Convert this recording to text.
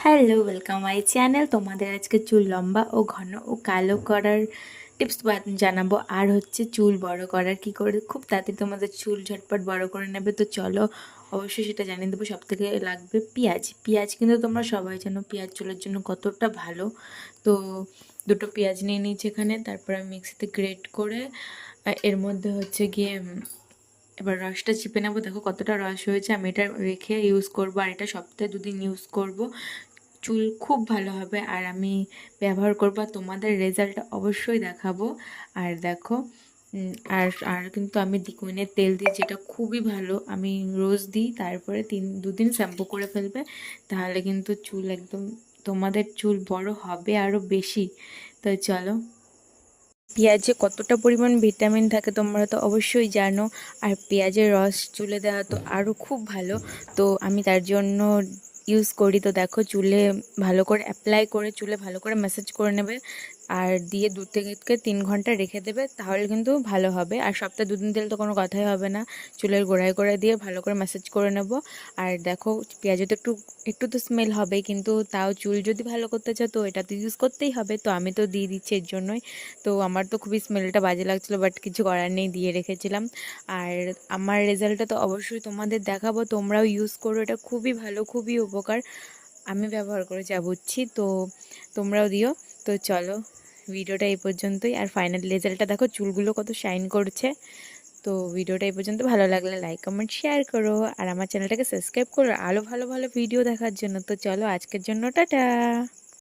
Hello, welcome my channel. তোমাদের আজকে চুল লম্বা ও ঘন ও কালো করার টিপস জানাবো, আর হচ্ছে চুল বড় করার কি করে খুব তাড়াতাড়ি তোমাদের চুল ঝটপট বড় করে নেবে। তো চলো, অবশ্যই সেটা জানিয়ে দেবো। সব থেকে লাগবে পেঁয়াজ। পেঁয়াজ কিন্তু তোমরা সবাই জানো পেঁয়াজ চুলের জন্য কতটা ভালো। তো দুটো পেঁয়াজ নিয়ে নিয়েছি এখানে, তারপর আমি মিক্সিতে গ্রেট করে এর মধ্যে হচ্ছে গিয়ে এবার রসটা চিপে নেবো। দেখো কতটা রস হয়েছে। আমি এটা রেখে ইউজ করবো, আর এটা সপ্তাহে 2 দিন ইউজ করব। চুল খুব ভালো হবে, আর আমি ব্যবহার করবো, আর তোমাদের রেজাল্টটা অবশ্যই দেখাবো। আর দেখো আর আর কিন্তু আমি দিকুইনের তেল দিই, যেটা খুবই ভালো। আমি রোজ দিই, তারপরে 2 দিন শ্যাম্পু করে ফেলবে, তাহলে কিন্তু চুল একদম তোমাদের চুল বড় হবে আরও বেশি। তো চলো, পেঁয়াজে কতটা পরিমাণ ভিটামিন থাকে তোমরা তো অবশ্যই জানো, আর পেঁয়াজের রস চুলে দেওয়া তো আরও খুব ভালো। তো আমি তার জন্য ইউজ করি। তো দেখো, চুলে ভালো করে অ্যাপ্লাই করে চুলে ভালো করে ম্যাসাজ করে নেবে, আর দিয়ে 2 থেকে 3 ঘন্টা রেখে দেবে, তাহলে কিন্তু ভালো হবে। আর সপ্তাহে 2 দিন দিলে তো কোনো কথাই হবে না। চুলের গোড়ায় গোড়ায় দিয়ে ভালো করে ম্যাসাজ করে নেব। আর দেখো, পেঁয়াজে তো একটু একটু তো স্মেল হবে, কিন্তু তাও চুল যদি ভালো করতে চাও তো এটা তো ইউজ করতেই হবে। তো আমি তো দিয়ে দিচ্ছি এর জন্যই। তো আমার তো খুবই স্মেলটা বাজে লাগছিলো, বাট কিছু করার নেই, দিয়ে রেখেছিলাম। আর আমার রেজাল্টটা তো অবশ্যই তোমাদের দেখাবো, তোমরাও ইউজ করো। এটা খুবই ভালো, খুবই উপকার। আমি ব্যবহার করে যা বুঝছি, তো তোমরাও দিও। তো চলো, ভিডিওটা এই পর্যন্তই। আর ফাইনাল রেজাল্টটা দেখো, চুলগুলো কত শাইন করছে। তো ভিডিওটা এই পর্যন্ত, ভালো লাগলে লাইক কমেন্ট শেয়ার করো, আর আমার চ্যানেলটাকে সাবস্ক্রাইব করো আরও ভালো ভালো ভিডিও দেখার জন্য। তো চলো, আজকের জন্য টাটা।